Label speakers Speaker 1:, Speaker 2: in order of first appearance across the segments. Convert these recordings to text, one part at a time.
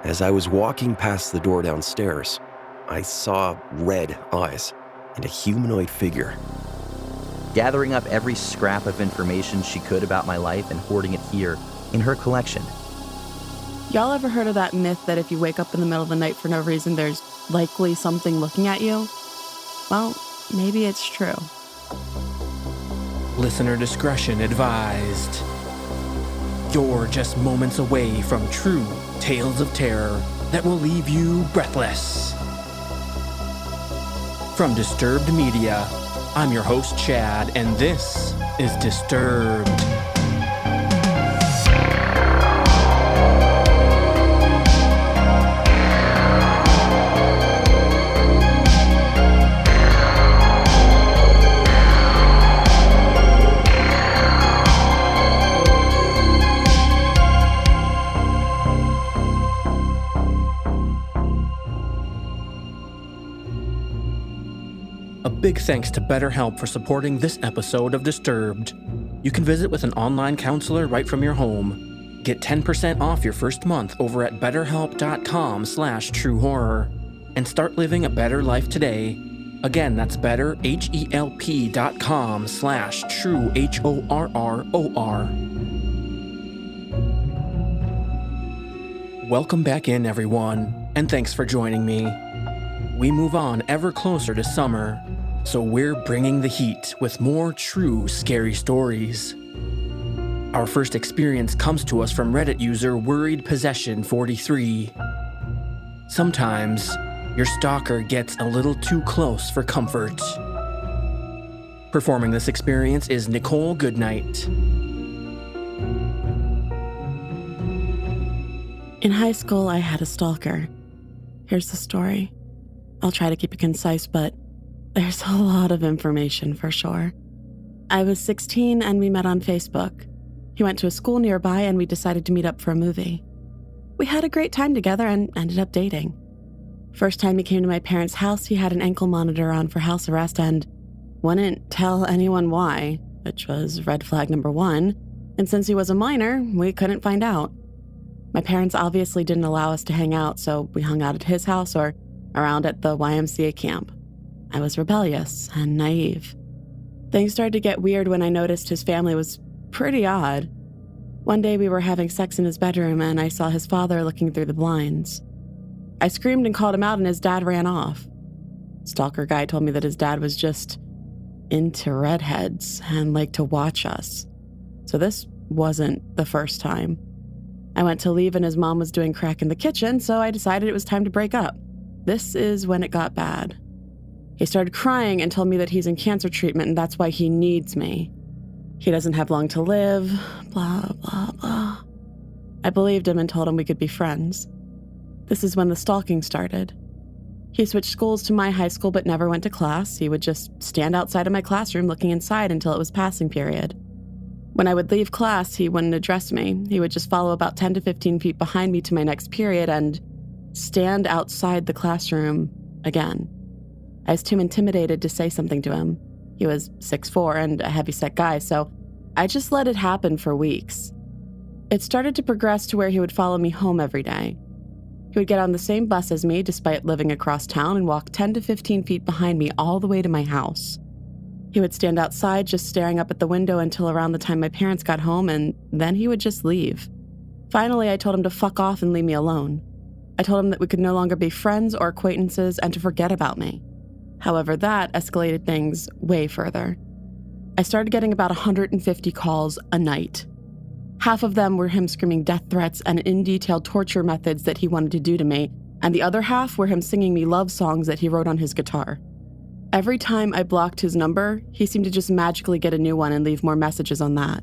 Speaker 1: As I was walking past the door downstairs, I saw red eyes and a humanoid figure.
Speaker 2: Gathering up every scrap of information she could about my life and hoarding it here in her collection.
Speaker 3: Y'all ever heard of that myth that if you wake up in the middle of the night for no reason, there's likely something looking at you? Well, maybe it's true.
Speaker 4: Listener discretion advised. You're just moments away from true tales of terror that will leave you breathless. From Disturbed Media, I'm your host, Chad, and this is Disturbed. Big thanks to BetterHelp for supporting this episode of Disturbed. You can visit with an online counselor right from your home. Get 10% off your first month over at betterhelp.com/truehorror and start living a better life today. Again, that's betterhelp.com/truehorror. Welcome back in, everyone, and thanks for joining me. We move on ever closer to summer, so we're bringing the heat with more true scary stories. Our first experience comes to us from Reddit user Worried Possession 43. Sometimes, your stalker gets a little too close for comfort. Performing this experience is Nichole Goodnight.
Speaker 3: In high school, I had a stalker. Here's the story. I'll try to keep it concise, but there's a lot of information for sure. I was 16 and we met on Facebook. He went to a school nearby and we decided to meet up for a movie. We had a great time together and ended up dating. First time he came to my parents' house, he had an ankle monitor on for house arrest and wouldn't tell anyone why, which was red flag number 1. And since he was a minor, we couldn't find out. My parents obviously didn't allow us to hang out, so we hung out at his house or around at the YMCA camp. I was rebellious and naive. Things started to get weird when I noticed his family was pretty odd. One day we were having sex in his bedroom and I saw his father looking through the blinds. I screamed and called him out and his dad ran off. Stalker guy told me that his dad was just into redheads and liked to watch us. So this wasn't the first time. I went to leave and his mom was doing crack in the kitchen, so I decided it was time to break up. This is when it got bad. He started crying and told me that he's in cancer treatment and that's why he needs me. He doesn't have long to live, blah, blah, blah. I believed him and told him we could be friends. This is when the stalking started. He switched schools to my high school but never went to class. He would just stand outside of my classroom looking inside until it was passing period. When I would leave class, he wouldn't address me. He would just follow about 10 to 15 feet behind me to my next period and stand outside the classroom again. I was too intimidated to say something to him. He was 6'4" and a heavyset guy, so I just let it happen for weeks. It started to progress to where he would follow me home every day. He would get on the same bus as me despite living across town and walk 10 to 15 feet behind me all the way to my house. He would stand outside just staring up at the window until around the time my parents got home, and then he would just leave. Finally, I told him to fuck off and leave me alone. I told him that we could no longer be friends or acquaintances and to forget about me. However, that escalated things way further. I started getting about 150 calls a night. Half of them were him screaming death threats and in detail torture methods that he wanted to do to me, and the other half were him singing me love songs that he wrote on his guitar. Every time I blocked his number, he seemed to just magically get a new one and leave more messages on that.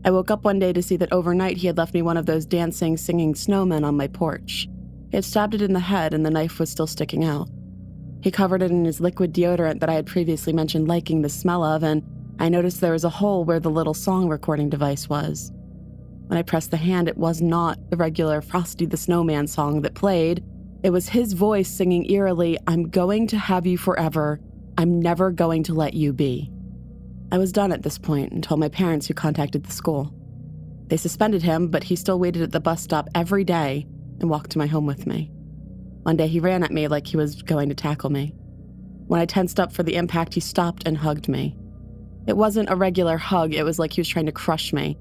Speaker 3: I woke up one day to see that overnight he had left me one of those dancing, singing snowmen on my porch. He had stabbed it in the head and the knife was still sticking out. He covered it in his liquid deodorant that I had previously mentioned liking the smell of, and I noticed there was a hole where the little song recording device was. When I pressed the hand, it was not the regular Frosty the Snowman song that played. It was his voice singing eerily, "I'm going to have you forever. I'm never going to let you be." I was done at this point and told my parents, who contacted the school. They suspended him, but he still waited at the bus stop every day, and walked to my home with me. One day he ran at me like he was going to tackle me. When I tensed up for the impact, he stopped and hugged me. It wasn't a regular hug, it was like he was trying to crush me.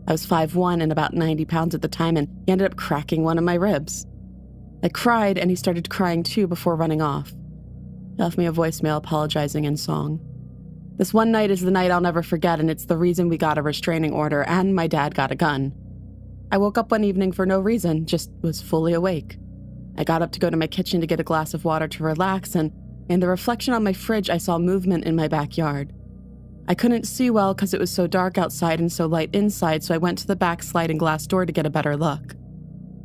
Speaker 3: I was 5'1" and about 90 pounds at the time, and he ended up cracking one of my ribs. I cried, and he started crying too before running off. He left me a voicemail apologizing in song. This one night is the night I'll never forget, and it's the reason we got a restraining order and my dad got a gun. I woke up one evening for no reason, just was fully awake. I got up to go to my kitchen to get a glass of water to relax, and in the reflection on my fridge, I saw movement in my backyard. I couldn't see well because it was so dark outside and so light inside, so I went to the back sliding glass door to get a better look.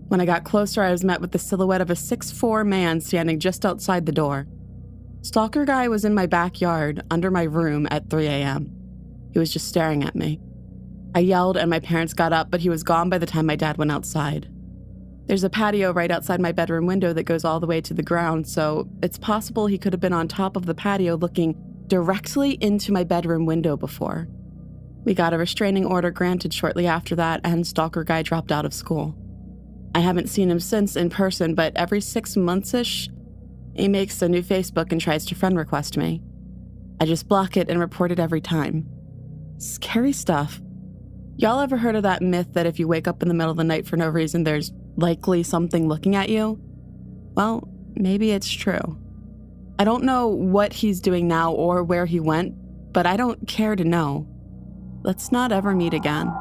Speaker 3: When I got closer, I was met with the silhouette of a 6'4" man standing just outside the door. Stalker guy was in my backyard, under my room at 3 a.m. He was just staring at me. I yelled and my parents got up, but he was gone by the time my dad went outside. There's a patio right outside my bedroom window that goes all the way to the ground, so it's possible he could have been on top of the patio looking directly into my bedroom window before. We got a restraining order granted shortly after that, and Stalker guy dropped out of school. I haven't seen him since in person, but every 6 months-ish, he makes a new Facebook and tries to friend request me. I just block it and report it every time. Scary stuff. Y'all ever heard of that myth that if you wake up in the middle of the night for no reason, there's likely something looking at you? Well, maybe it's true. I don't know what he's doing now or where he went, but I don't care to know. Let's not ever meet again.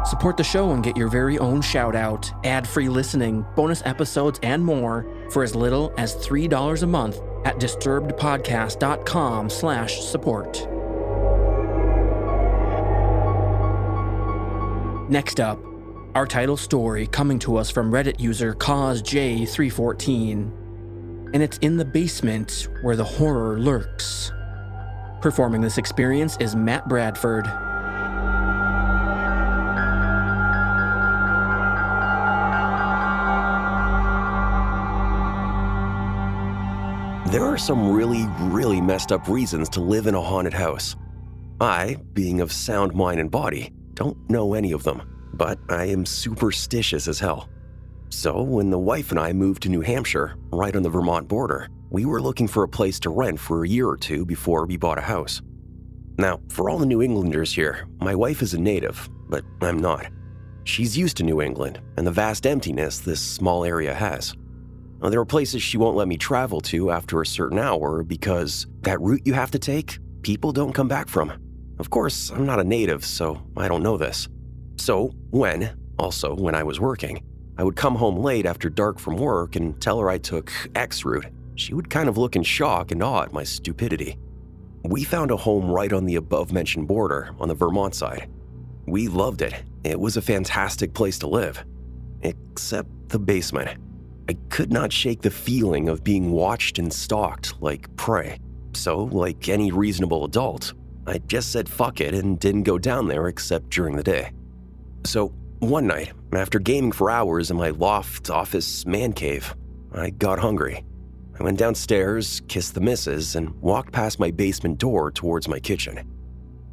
Speaker 4: Support the show and get your very own shout-out, ad-free listening, bonus episodes, and more for as little as $3 a month at disturbedpodcast.com/support. Next up, our title story coming to us from Reddit user CO.AG314. And it's in the basement where the horror lurks. Performing this experience is Matt Bradford.
Speaker 1: There are some really messed up reasons to live in a haunted house. I, being of sound mind and body, don't know any of them, but I am superstitious as hell. So when the wife and I moved to New Hampshire, right on the Vermont border, we were looking for a place to rent for a year or two before we bought a house. Now, for all the New Englanders here, my wife is a native, but I'm not. She's used to New England and the vast emptiness this small area has. Now, there are places she won't let me travel to after a certain hour because that route you have to take, people don't come back from. Of course, I'm not a native, so I don't know this. So when I was working, I would come home late after dark from work and tell her I took X route. She would kind of look in shock and awe at my stupidity. We found a home right on the above-mentioned border on the Vermont side. We loved it. It was a fantastic place to live. Except the basement. I could not shake the feeling of being watched and stalked like prey. So, like any reasonable adult, I just said fuck it and didn't go down there except during the day. So, one night, after gaming for hours in my loft office man cave, I got hungry. I went downstairs, kissed the missus, and walked past my basement door towards my kitchen.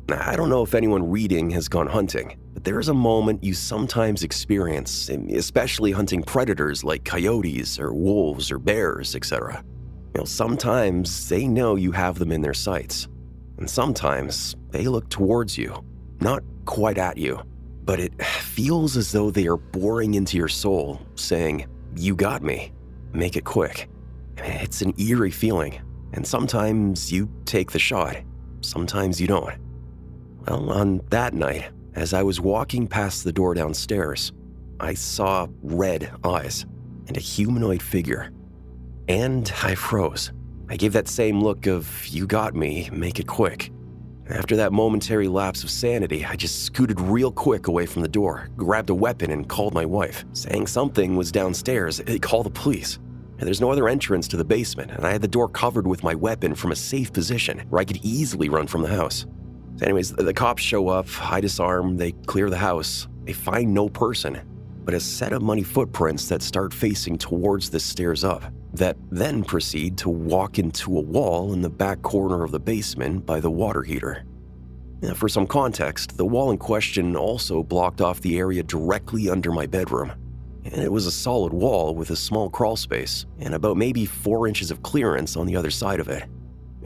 Speaker 1: Now, I don't know if anyone reading has gone hunting, but there is a moment you sometimes experience, especially hunting predators like coyotes or wolves or bears, etc. Sometimes they know you have them in their sights, and sometimes they look towards you, not quite at you, but it feels as though they are boring into your soul, saying, "You got me, make it quick." It's an eerie feeling, and sometimes you take the shot, sometimes you don't. Well, on that night, as I was walking past the door downstairs, I saw red eyes and a humanoid figure. And I froze. I gave that same look of, "You got me, make it quick." After that momentary lapse of sanity, I just scooted real quick away from the door, grabbed a weapon, and called my wife, saying something was downstairs. Call the police. And there's no other entrance to the basement, and I had the door covered with my weapon from a safe position where I could easily run from the house. So anyways, the cops show up, I disarm, they clear the house. They find no person, but a set of muddy footprints that start facing towards the stairs up. that then proceed to walk into a wall in the back corner of the basement by the water heater. Now, for some context, the wall in question also blocked off the area directly under my bedroom. And it was a solid wall with a small crawl space and about maybe 4 inches of clearance on the other side of it.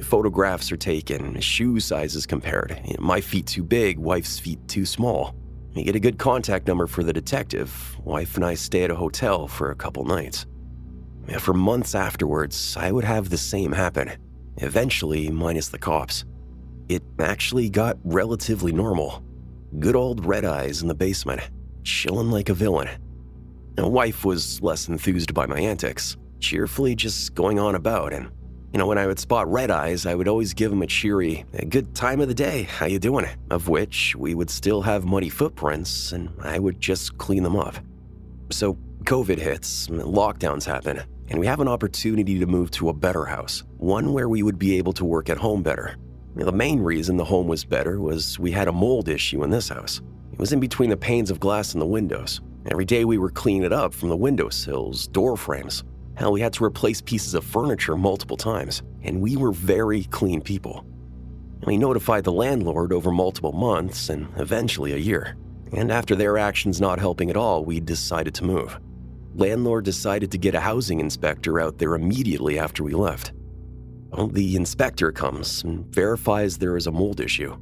Speaker 1: Photographs are taken, shoe sizes compared. My feet too big, wife's feet too small. You get a good contact number for the detective. Wife and I stay at a hotel for a couple nights. For months afterwards, I would have the same happen, eventually minus the cops. It actually got relatively normal. Good old red eyes in the basement, chilling like a villain. My wife was less enthused by my antics, cheerfully just going on about, and when I would spot red eyes, I would always give him a cheery, "Good time of the day, how you doing?" Of which we would still have muddy footprints, and I would just clean them up. So COVID hits, lockdowns happen, and we have an opportunity to move to a better house, one where we would be able to work at home better. The main reason the home was better was we had a mold issue in this house. It was in between the panes of glass in the windows. Every day we were cleaning it up from the windowsills, door frames. Hell, we had to replace pieces of furniture multiple times, and we were very clean people. We notified the landlord over multiple months and eventually a year. And after their actions not helping at all, we decided to move. Landlord decided to get a housing inspector out there immediately after we left. Well, the inspector comes and verifies there is a mold issue.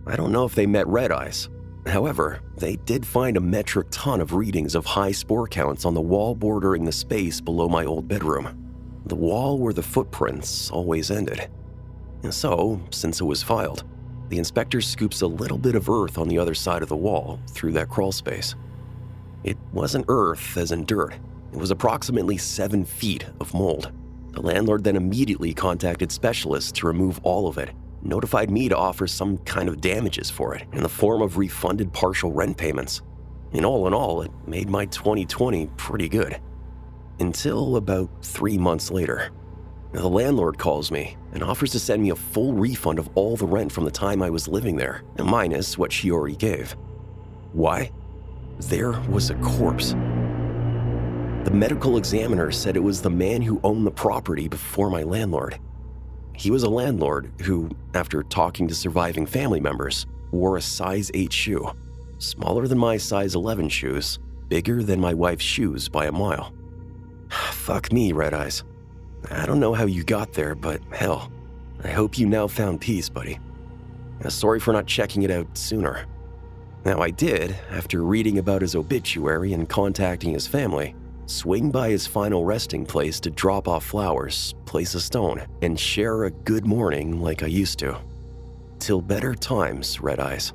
Speaker 1: I don't know if they met red eyes. However, they did find a metric ton of readings of high spore counts on the wall bordering the space below my old bedroom, the wall where the footprints always ended. And so, since it was filed, the inspector scoops a little bit of earth on the other side of the wall through that crawl space. It wasn't earth as in dirt. It was approximately 7 feet of mold. The landlord then immediately contacted specialists to remove all of it, notified me to offer some kind of damages for it in the form of refunded partial rent payments. In all, it made my 2020 pretty good. Until about 3 months later. The landlord calls me and offers to send me a full refund of all the rent from the time I was living there, minus what she already gave. Why? There was a corpse. The medical examiner said it was the man who owned the property before my landlord. He was a landlord who, after talking to surviving family members, wore a size 8 shoe, smaller than my size 11 shoes, bigger than my wife's shoes by a mile. Fuck me, Red Eyes. I don't know how you got there, but hell, I hope you now found peace, buddy. Sorry for not checking it out sooner. Now I did, after reading about his obituary and contacting his family, swing by his final resting place to drop off flowers, place a stone, and share a good morning like I used to. Till better times, Red Eyes.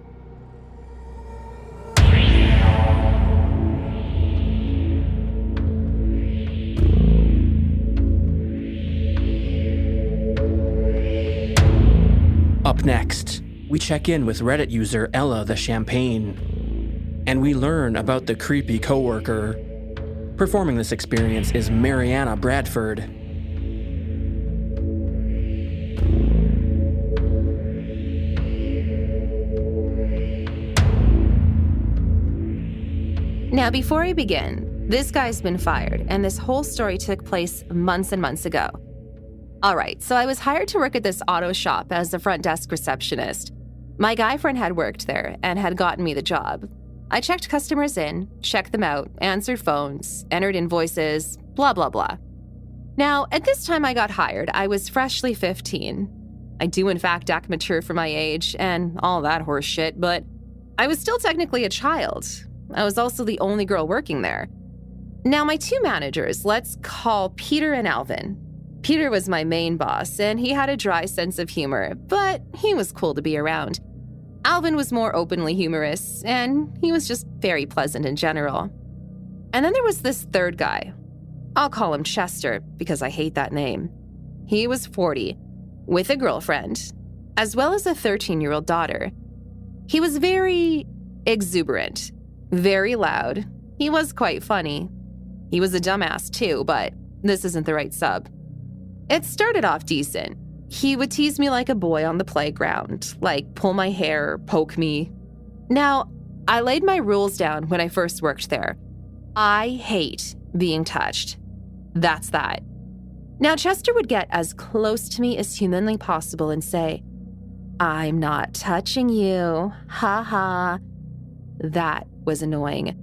Speaker 4: Up next, we check in with Reddit user ellathechampagne, and we learn about the creepy coworker. Performing this experience is Mariana Bradford.
Speaker 5: Now, before I begin, this guy's been fired, and this whole story took place months and months ago. All right, so I was hired to work at this auto shop as a front desk receptionist. My guy friend had worked there and had gotten me the job. I checked customers in, checked them out, answered phones, entered invoices, blah, blah, blah. Now, at this time I got hired, I was freshly 15. I do in fact act mature for my age and all that horse shit, but I was still technically a child. I was also the only girl working there. Now, my two managers, let's call Peter and Alvin. Peter was my main boss, and he had a dry sense of humor, but he was cool to be around. Alvin was more openly humorous, and he was just very pleasant in general. And then there was this third guy. I'll call him Chester, because I hate that name. He was 40, with a girlfriend, as well as a 13-year-old daughter. He was very exuberant, very loud. He was quite funny. He was a dumbass too, but this isn't the right sub. It started off decent. He would tease me like a boy on the playground, like pull my hair, poke me. Now, I laid my rules down when I first worked there. I hate being touched. That's that. Now, Chester would get as close to me as humanly possible and say, "I'm not touching you, ha ha." That was annoying.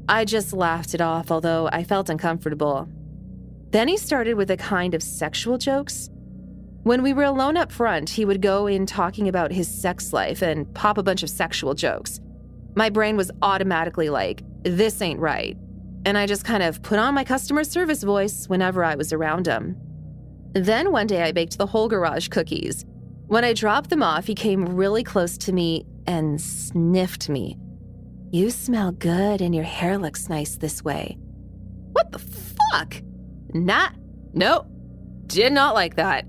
Speaker 5: I just laughed it off, although I felt uncomfortable. Then he started with a kind of sexual jokes. When we were alone up front, he would go in talking about his sex life and pop a bunch of sexual jokes. My brain was automatically like, this ain't right. And I just kind of put on my customer service voice whenever I was around him. Then one day I baked the whole garage cookies. When I dropped them off, he came really close to me and sniffed me. "You smell good and your hair looks nice this way." What the fuck? Nope, did not like that.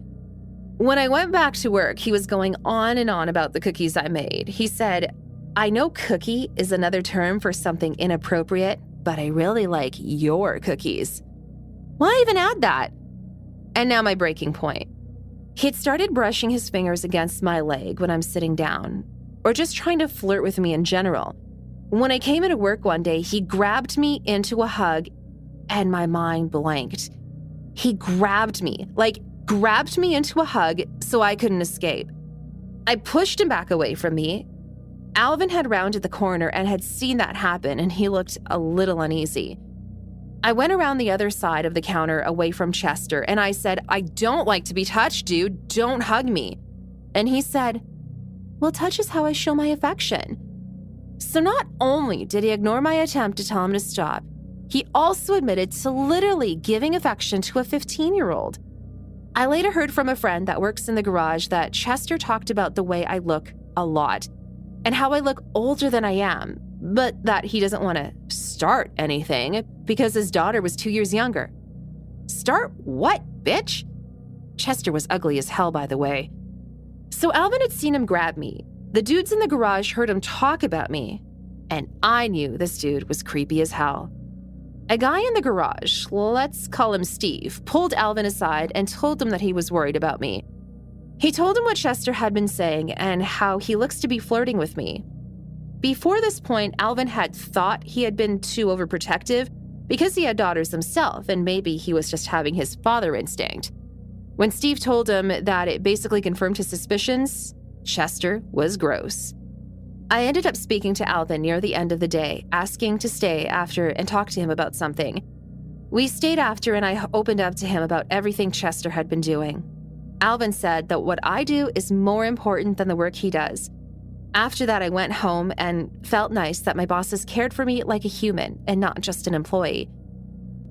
Speaker 5: When I went back to work, he was going on and on about the cookies I made. He said, "I know cookie is another term for something inappropriate, but I really like your cookies." Why even add that? And now my breaking point. He'd started brushing his fingers against my leg when I'm sitting down, or just trying to flirt with me in general. When I came into work one day, he grabbed me into a hug, and my mind blanked. He grabbed me into a hug so I couldn't escape. I pushed him back away from me. Alvin had rounded the corner and had seen that happen, and he looked a little uneasy. I went around the other side of the counter away from Chester, and I said, "I don't like to be touched, dude. Don't hug me." And he said, "Well, touch is how I show my affection." So not only did he ignore my attempt to tell him to stop, he also admitted to literally giving affection to a 15-year-old. I later heard from a friend that works in the garage that Chester talked about the way I look a lot and how I look older than I am, but that he doesn't want to start anything because his daughter was 2 years younger. Start what, bitch? Chester was ugly as hell, by the way. So Alvin had seen him grab me. The dudes in the garage heard him talk about me, and I knew this dude was creepy as hell. A guy in the garage, let's call him Steve, pulled Alvin aside and told him that he was worried about me. He told him what Chester had been saying and how he looks to be flirting with me. Before this point, Alvin had thought he had been too overprotective because he had daughters himself, and maybe he was just having his father instinct. When Steve told him that, it basically confirmed his suspicions. Chester was gross. I ended up speaking to Alvin near the end of the day, asking to stay after and talk to him about something. We stayed after, and I opened up to him about everything Chester had been doing. Alvin said that what I do is more important than the work he does. After that, I went home and felt nice that my bosses cared for me like a human and not just an employee.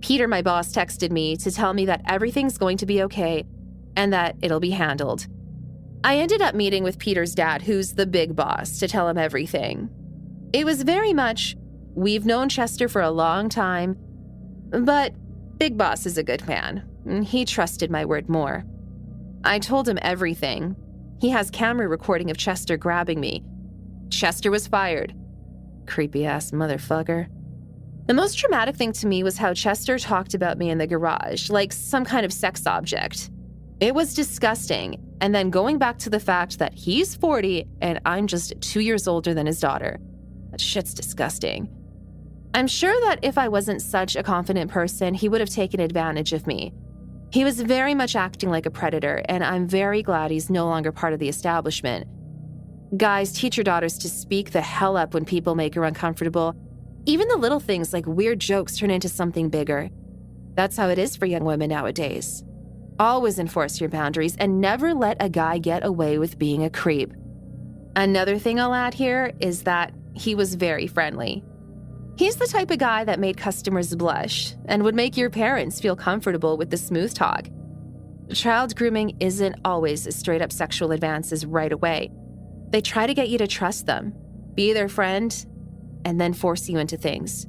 Speaker 5: Peter, my boss, texted me to tell me that everything's going to be okay and that it'll be handled. I ended up meeting with Peter's dad, who's the big boss, to tell him everything. It was very much, we've known Chester for a long time, but Big Boss is a good man. He trusted my word more. I told him everything. He has camera recording of Chester grabbing me. Chester was fired. Creepy-ass motherfucker. The most traumatic thing to me was how Chester talked about me in the garage, like some kind of sex object. It was disgusting, and then going back to the fact that he's 40 and I'm just 2 years older than his daughter. That shit's disgusting. I'm sure that if I wasn't such a confident person, he would have taken advantage of me. He was very much acting like a predator, and I'm very glad he's no longer part of the establishment. Guys, teach your daughters to speak the hell up when people make her uncomfortable. Even the little things like weird jokes turn into something bigger. That's how it is for young women nowadays. Always enforce your boundaries and never let a guy get away with being a creep. Another thing I'll add here is that he was very friendly. He's the type of guy that made customers blush and would make your parents feel comfortable with the smooth talk. Child grooming isn't always straight up sexual advances right away. They try to get you to trust them, be their friend, and then force you into things.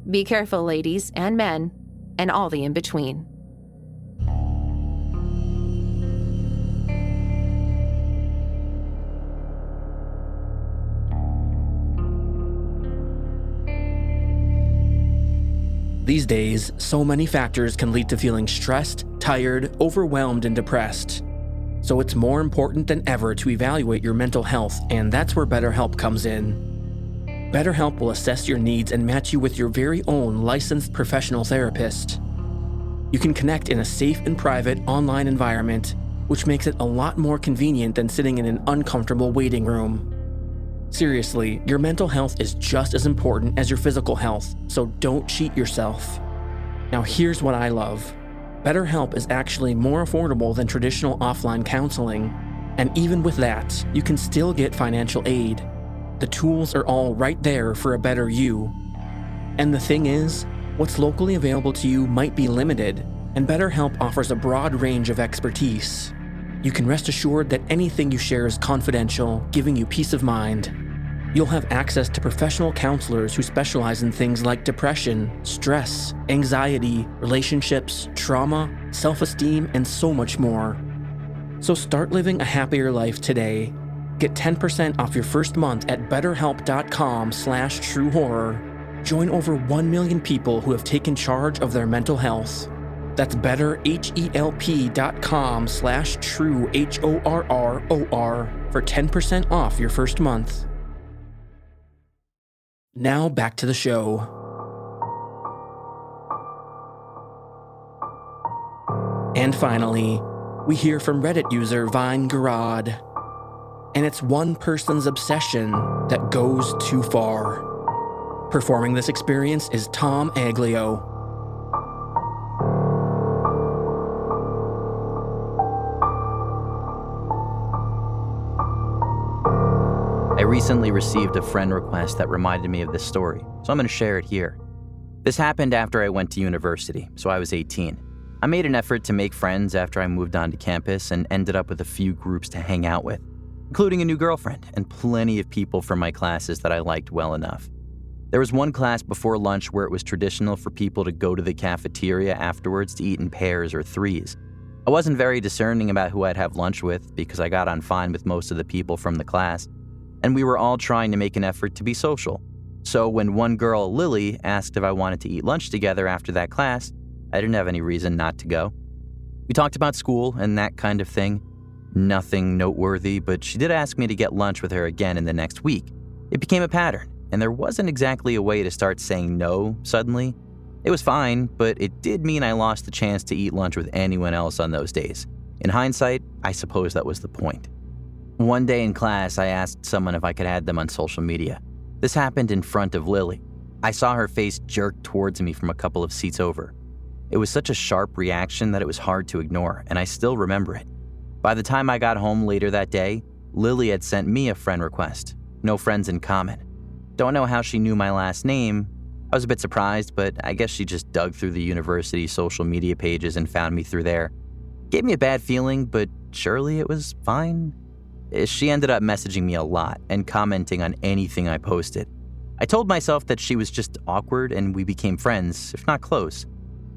Speaker 5: Be careful, ladies and men, and all the in-between.
Speaker 4: These days, so many factors can lead to feeling stressed, tired, overwhelmed, and depressed. So it's more important than ever to evaluate your mental health, and that's where BetterHelp comes in. BetterHelp will assess your needs and match you with your very own licensed professional therapist. You can connect in a safe and private online environment, which makes it a lot more convenient than sitting in an uncomfortable waiting room. Seriously, your mental health is just as important as your physical health, so don't cheat yourself. Now here's what I love. BetterHelp is actually more affordable than traditional offline counseling, and even with that, you can still get financial aid. The tools are all right there for a better you. And the thing is, what's locally available to you might be limited, and BetterHelp offers a broad range of expertise. You can rest assured that anything you share is confidential, giving you peace of mind. You'll have access to professional counselors who specialize in things like depression, stress, anxiety, relationships, trauma, self-esteem, and so much more. So start living a happier life today. Get 10% off your first month at betterhelp.com/truehorror. Join over 1 million people who have taken charge of their mental health. That's betterhelp.com/truehorror for 10% off your first month. Now back to the show. And finally, we hear from Reddit user vinegarade. And it's one person's obsession that goes too far. Performing this experience is Tom Aglio.
Speaker 2: I recently received a friend request that reminded me of this story, so I'm going to share it here. This happened after I went to university, so I was 18. I made an effort to make friends after I moved onto campus and ended up with a few groups to hang out with, including a new girlfriend and plenty of people from my classes that I liked well enough. There was one class before lunch where it was traditional for people to go to the cafeteria afterwards to eat in pairs or threes. I wasn't very discerning about who I'd have lunch with because I got on fine with most of the people from the class, and we were all trying to make an effort to be social. So when one girl, Lily, asked if I wanted to eat lunch together after that class, I didn't have any reason not to go. We talked about school and that kind of thing. Nothing noteworthy, but she did ask me to get lunch with her again in the next week. It became a pattern, and there wasn't exactly a way to start saying no suddenly. It was fine, but it did mean I lost the chance to eat lunch with anyone else on those days. In hindsight, I suppose that was the point. One day in class, I asked someone if I could add them on social media. This happened in front of Lily. I saw her face jerk towards me from a couple of seats over. It was such a sharp reaction that it was hard to ignore, and I still remember it. By the time I got home later that day, Lily had sent me a friend request. No friends in common. Don't know how she knew my last name. I was a bit surprised, but I guess she just dug through the university social media pages and found me through there. Gave me a bad feeling, but surely it was fine. She ended up messaging me a lot and commenting on anything I posted. I told myself that she was just awkward and we became friends, if not close.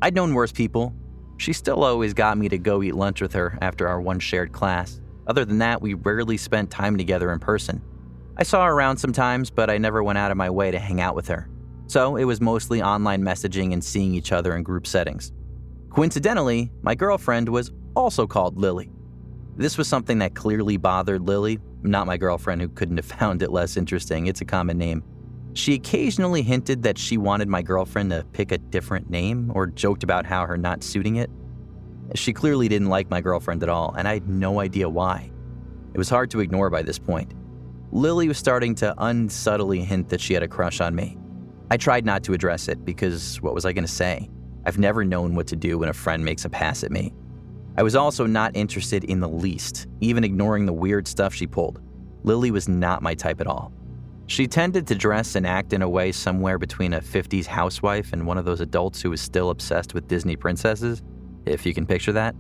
Speaker 2: I'd known worse people. She still always got me to go eat lunch with her after our one shared class. Other than that, we rarely spent time together in person. I saw her around sometimes, but I never went out of my way to hang out with her. So it was mostly online messaging and seeing each other in group settings. Coincidentally, my girlfriend was also called Lily. This was something that clearly bothered Lily, not my girlfriend who couldn't have found it less interesting. It's a common name. She occasionally hinted that she wanted my girlfriend to pick a different name or joked about how her not suiting it. She clearly didn't like my girlfriend at all, and I had no idea why. It was hard to ignore by this point. Lily was starting to unsubtly hint that she had a crush on me. I tried not to address it because what was I going to say? I've never known what to do when a friend makes a pass at me. I was also not interested in the least, even ignoring the weird stuff she pulled. Lily was not my type at all. She tended to dress and act in a way somewhere between a 50s housewife and one of those adults who was still obsessed with Disney princesses, if you can picture that.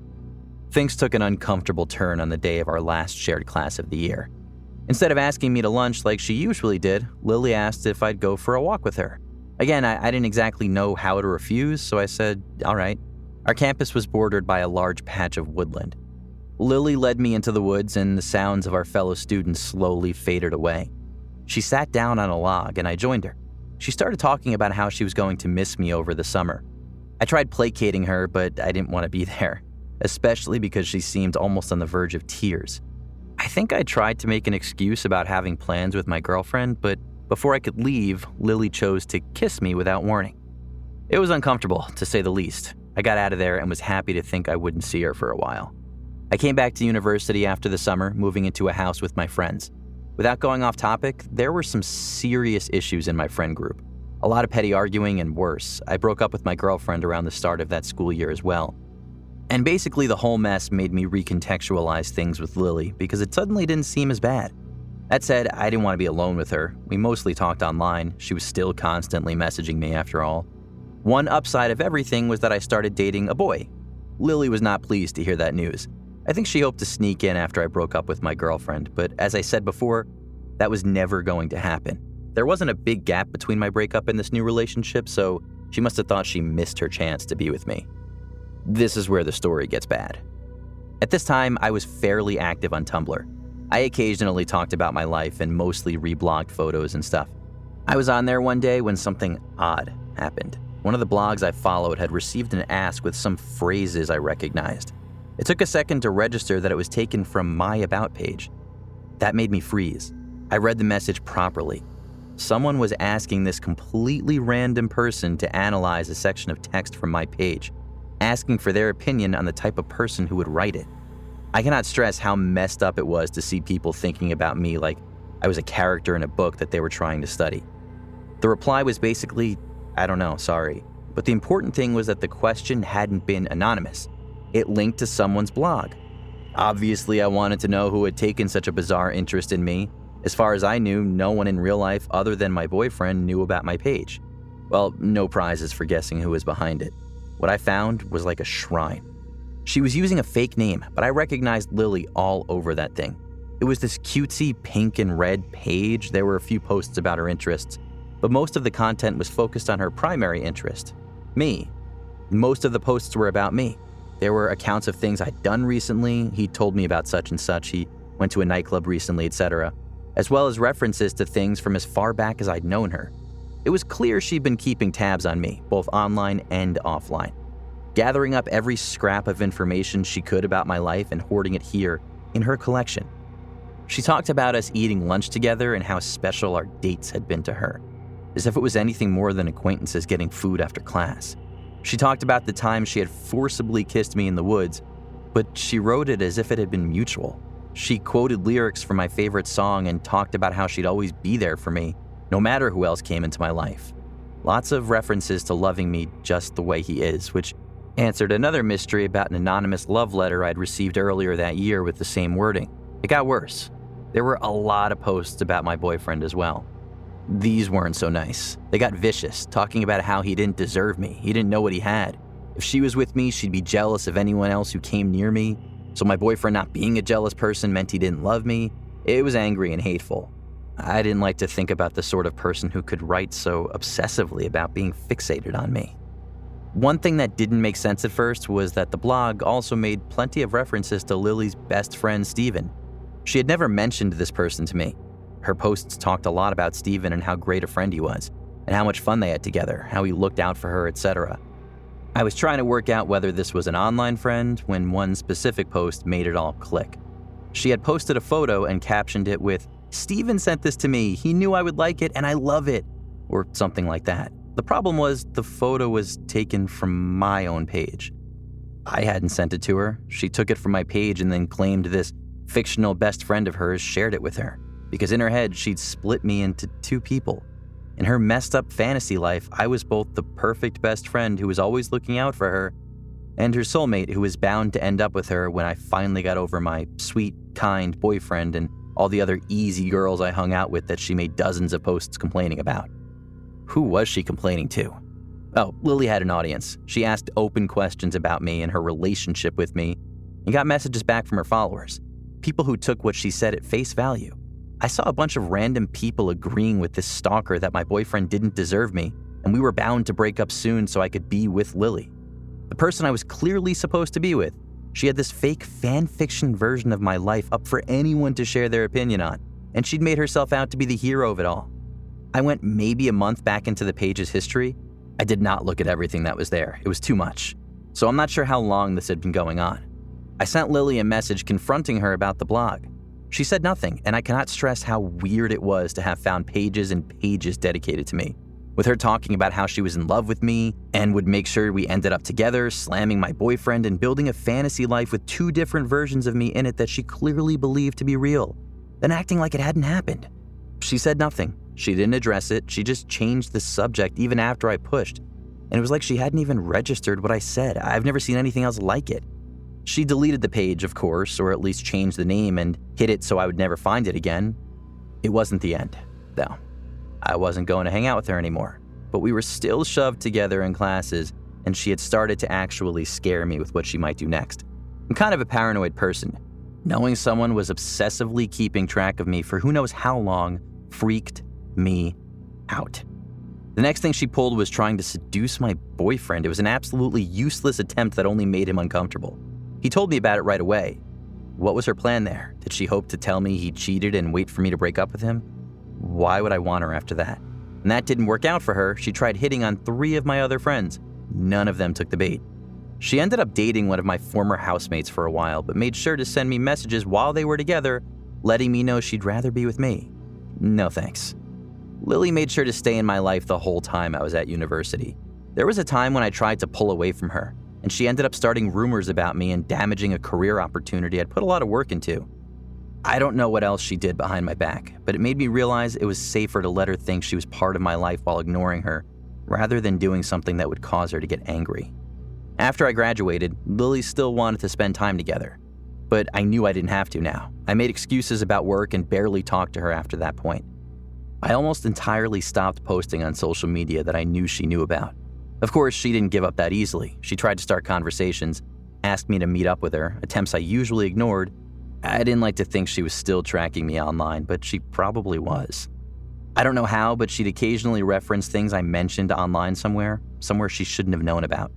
Speaker 2: Things took an uncomfortable turn on the day of our last shared class of the year. Instead of asking me to lunch like she usually did, Lily asked if I'd go for a walk with her. Again, I didn't exactly know how to refuse, so I said, all right. Our campus was bordered by a large patch of woodland. Lily led me into the woods and the sounds of our fellow students slowly faded away. She sat down on a log and I joined her. She started talking about how she was going to miss me over the summer. I tried placating her, but I didn't want to be there, especially because she seemed almost on the verge of tears. I think I tried to make an excuse about having plans with my girlfriend, but before I could leave, Lily chose to kiss me without warning. It was uncomfortable, to say the least. I got out of there and was happy to think I wouldn't see her for a while. I came back to university after the summer, moving into a house with my friends. Without going off topic, there were some serious issues in my friend group. A lot of petty arguing, and worse, I broke up with my girlfriend around the start of that school year as well. And basically the whole mess made me recontextualize things with Lily because it suddenly didn't seem as bad. That said, I didn't want to be alone with her. We mostly talked online. She was still constantly messaging me after all. One upside of everything was that I started dating a boy. Lily was not pleased to hear that news. I think she hoped to sneak in after I broke up with my girlfriend, but as I said before, that was never going to happen. There wasn't a big gap between my breakup and this new relationship, so she must have thought she missed her chance to be with me. This is where the story gets bad. At this time, I was fairly active on Tumblr. I occasionally talked about my life and mostly reblogged photos and stuff. I was on there one day when something odd happened. One of the blogs I followed had received an ask with some phrases I recognized. It took a second to register that it was taken from my About page. That made me freeze. I read the message properly. Someone was asking this completely random person to analyze a section of text from my page, asking for their opinion on the type of person who would write it. I cannot stress how messed up it was to see people thinking about me like I was a character in a book that they were trying to study. The reply was basically, I don't know, sorry. But the important thing was that the question hadn't been anonymous. It linked to someone's blog. Obviously, I wanted to know who had taken such a bizarre interest in me. As far as I knew, no one in real life other than my boyfriend knew about my page. Well, no prizes for guessing who was behind it. What I found was like a shrine. She was using a fake name, but I recognized Lily all over that thing. It was this cutesy pink and red page. There were a few posts about her interests, but most of the content was focused on her primary interest, me. Most of the posts were about me. There were accounts of things I'd done recently. He told me about such and such. He went to a nightclub recently, etc., as well as references to things from as far back as I'd known her. It was clear she'd been keeping tabs on me, both online and offline, gathering up every scrap of information she could about my life and hoarding it here in her collection. She talked about us eating lunch together and how special our dates had been to her, as if it was anything more than acquaintances getting food after class. She talked about the time she had forcibly kissed me in the woods, but she wrote it as if it had been mutual. She quoted lyrics from my favorite song and talked about how she'd always be there for me, no matter who else came into my life. Lots of references to loving me just the way he is, which answered another mystery about an anonymous love letter I'd received earlier that year with the same wording. It got worse. There were a lot of posts about my boyfriend as well. These weren't so nice. They got vicious, talking about how he didn't deserve me. He didn't know what he had. If she was with me, she'd be jealous of anyone else who came near me. So my boyfriend not being a jealous person meant he didn't love me. It was angry and hateful. I didn't like to think about the sort of person who could write so obsessively about being fixated on me. One thing that didn't make sense at first was that the blog also made plenty of references to Lily's best friend, Steven. She had never mentioned this person to me. Her posts talked a lot about Steven and how great a friend he was, and how much fun they had together, how he looked out for her, etc. I was trying to work out whether this was an online friend when one specific post made it all click. She had posted a photo and captioned it with, "Steven sent this to me, he knew I would like it and I love it," or something like that. The problem was the photo was taken from my own page. I hadn't sent it to her. She took it from my page and then claimed this fictional best friend of hers shared it with her, because in her head she'd split me into two people. In her messed up fantasy life, I was both the perfect best friend who was always looking out for her and her soulmate who was bound to end up with her when I finally got over my sweet, kind boyfriend and all the other easy girls I hung out with that she made dozens of posts complaining about. Who was she complaining to? Oh, Lily had an audience. She asked open questions about me and her relationship with me and got messages back from her followers, people who took what she said at face value. I saw a bunch of random people agreeing with this stalker that my boyfriend didn't deserve me and we were bound to break up soon so I could be with Lily. The person I was clearly supposed to be with. She had this fake fan fiction version of my life up for anyone to share their opinion on, and she'd made herself out to be the hero of it all. I went maybe a month back into the page's history. I did not look at everything that was there. It was too much. So I'm not sure how long this had been going on. I sent Lily a message confronting her about the blog. She said nothing, and I cannot stress how weird it was to have found pages and pages dedicated to me. with her talking about how she was in love with me and would make sure we ended up together, slamming my boyfriend and building a fantasy life with 2 different versions of me in it that she clearly believed to be real, then acting like it hadn't happened. She said nothing. She didn't address it. She just changed the subject even after I pushed. And it was like she hadn't even registered what I said. I've never seen anything else like it. She deleted the page, of course, or at least changed the name and hid it so I would never find it again. It wasn't the end, though. I wasn't going to hang out with her anymore, but we were still shoved together in classes, and she had started to actually scare me with what she might do next. I'm kind of a paranoid person. Knowing someone was obsessively keeping track of me for who knows how long freaked me out. The next thing she pulled was trying to seduce my boyfriend. It was an absolutely useless attempt that only made him uncomfortable. He told me about it right away. What was her plan there? Did she hope to tell me he cheated and wait for me to break up with him? Why would I want her after that? And that didn't work out for her. She tried hitting on 3 of my other friends. None of them took the bait. She ended up dating one of my former housemates for a while, but made sure to send me messages while they were together, letting me know she'd rather be with me. No thanks. Lily made sure to stay in my life the whole time I was at university. There was a time when I tried to pull away from her, and she ended up starting rumors about me and damaging a career opportunity I'd put a lot of work into. I don't know what else she did behind my back, but it made me realize it was safer to let her think she was part of my life while ignoring her, rather than doing something that would cause her to get angry. After I graduated, Lily still wanted to spend time together, but I knew I didn't have to now. I made excuses about work and barely talked to her after that point. I almost entirely stopped posting on social media that I knew she knew about. Of course, she didn't give up that easily. She tried to start conversations, asked me to meet up with her, attempts I usually ignored. I didn't like to think she was still tracking me online, but she probably was. I don't know how, but she'd occasionally reference things I mentioned online somewhere she shouldn't have known about.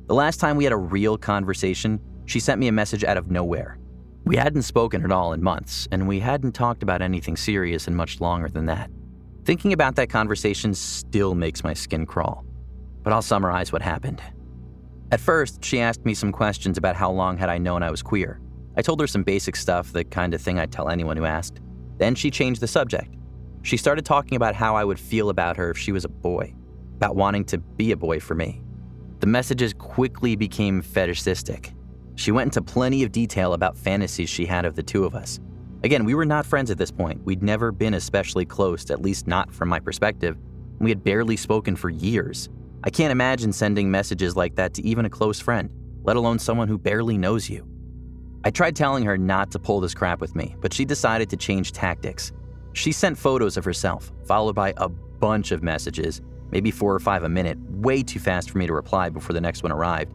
Speaker 2: The last time we had a real conversation, she sent me a message out of nowhere. We hadn't spoken at all in months, and we hadn't talked about anything serious in much longer than that. Thinking about that conversation still makes my skin crawl, but I'll summarize what happened. At first, she asked me some questions about how long had I known I was queer. I told her some basic stuff, the kind of thing I'd tell anyone who asked. Then she changed the subject. She started talking about how I would feel about her if she was a boy, about wanting to be a boy for me. The messages quickly became fetishistic. She went into plenty of detail about fantasies she had of the 2 of us. Again, we were not friends at this point. We'd never been especially close, at least not from my perspective. We had barely spoken for years. I can't imagine sending messages like that to even a close friend, let alone someone who barely knows you. I tried telling her not to pull this crap with me, but she decided to change tactics. She sent photos of herself, followed by a bunch of messages, maybe 4 or 5 a minute, way too fast for me to reply before the next one arrived.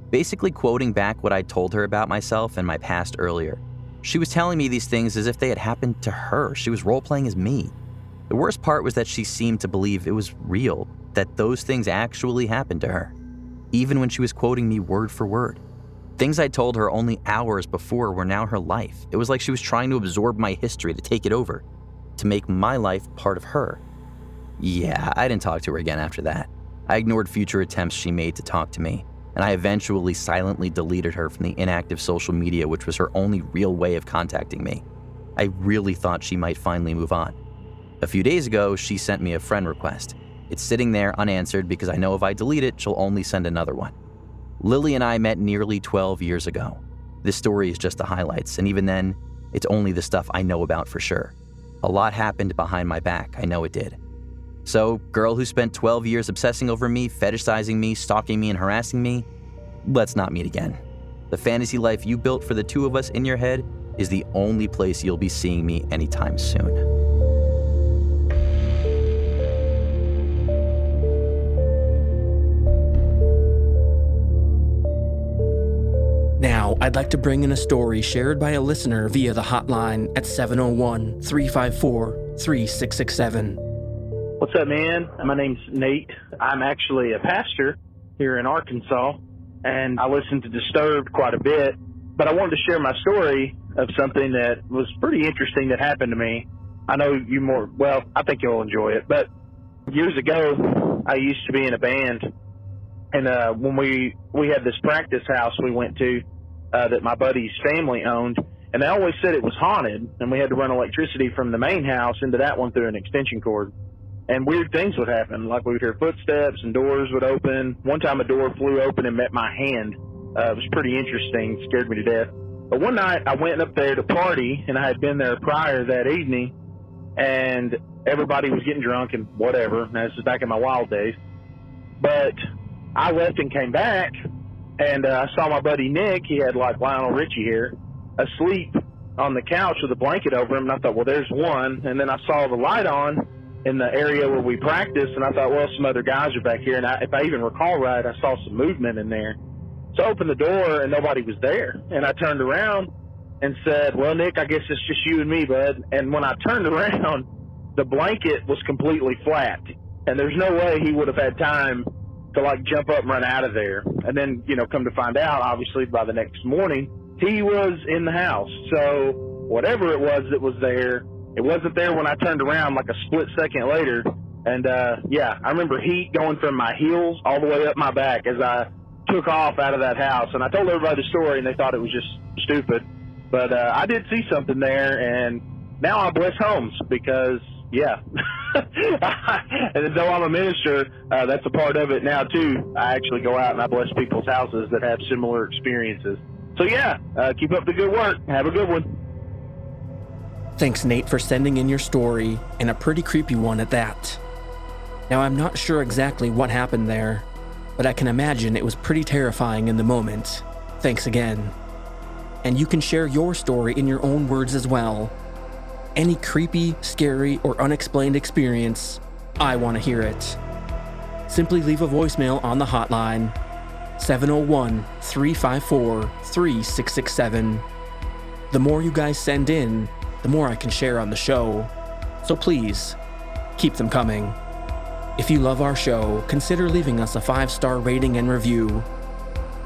Speaker 2: Basically quoting back what I told her about myself and my past earlier. She was telling me these things as if they had happened to her. She was role-playing as me. The worst part was that she seemed to believe it was real, that those things actually happened to her, even when she was quoting me word for word. Things I told her only hours before were now her life. It was like she was trying to absorb my history, to take it over, to make my life part of her. Yeah, I didn't talk to her again after that. I ignored future attempts she made to talk to me, and I eventually silently deleted her from the inactive social media, which was her only real way of contacting me. I really thought she might finally move on. A few days ago, she sent me a friend request. It's sitting there unanswered because I know if I delete it, she'll only send another one. Lily and I met nearly 12 years ago. This story is just the highlights, and even then, it's only the stuff I know about for sure. A lot happened behind my back, I know it did. So, girl who spent 12 years obsessing over me, fetishizing me, stalking me, and harassing me, let's not meet again. The fantasy life you built for the 2 of us in your head is the only place you'll be seeing me anytime soon.
Speaker 4: Now, I'd like to bring in a story shared by a listener via the hotline at 701-354-3667.
Speaker 6: What's up, man? My name's Nate. I'm actually a pastor here in Arkansas, and I listen to Disturbed quite a bit, but I wanted to share my story of something that was pretty interesting that happened to me. I know you more, well, I think you'll enjoy it, but years ago, I used to be in a band, and when we had this practice house we went to that my buddy's family owned, and they always said it was haunted, and we had to run electricity from the main house into that one through an extension cord. and weird things would happen. Like we would hear footsteps and doors would open. One time a door flew open and met my hand. It was pretty interesting, scared me to death. But one night I went up there to party, and I had been there prior that evening, and everybody was getting drunk and whatever. Now, this is back in my wild days. But I left and came back, and I saw my buddy Nick. He had like Lionel Richie here, asleep on the couch with a blanket over him. And I thought, well, there's one. And then I saw the light on in the area where we practiced, and I thought, well, some other guys are back here. And if I even recall right, I saw some movement in there. So I opened the door, and nobody was there. And I turned around and said, well, Nick, I guess it's just you and me, bud. And when I turned around, the blanket was completely flat. And there's no way he would have had time to, like, jump up and run out of there. And then, come to find out, obviously, by the next morning, he was in the house. So whatever it was that was there, it wasn't there when I turned around like a split second later. And, I remember heat going from my heels all the way up my back as I took off out of that house. And I told everybody the story, and they thought it was just stupid. But I did see something there, and now I bless homes because, and though I'm a minister, that's a part of it now, too. I actually go out and I bless people's houses that have similar experiences. So, keep up the good work. Have a good one.
Speaker 4: Thanks, Nate, for sending in your story, and a pretty creepy one at that. Now, I'm not sure exactly what happened there, but I can imagine it was pretty terrifying in the moment. Thanks again. And you can share your story in your own words as well. Any creepy, scary, or unexplained experience, I want to hear it. Simply leave a voicemail on the hotline, 701-354-3667. The more you guys send in, the more I can share on the show. So please, keep them coming. If you love our show, consider leaving us a 5-star rating and review.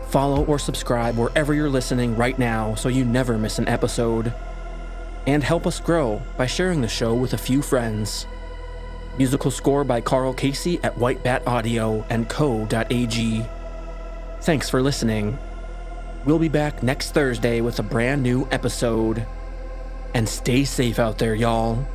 Speaker 4: Follow or subscribe wherever you're listening right now so you never miss an episode. And help us grow by sharing the show with a few friends. Musical score by Carl Casey at White Bat Audio and CO.AG. Thanks for listening. We'll be back next Thursday with a brand new episode. And stay safe out there, y'all.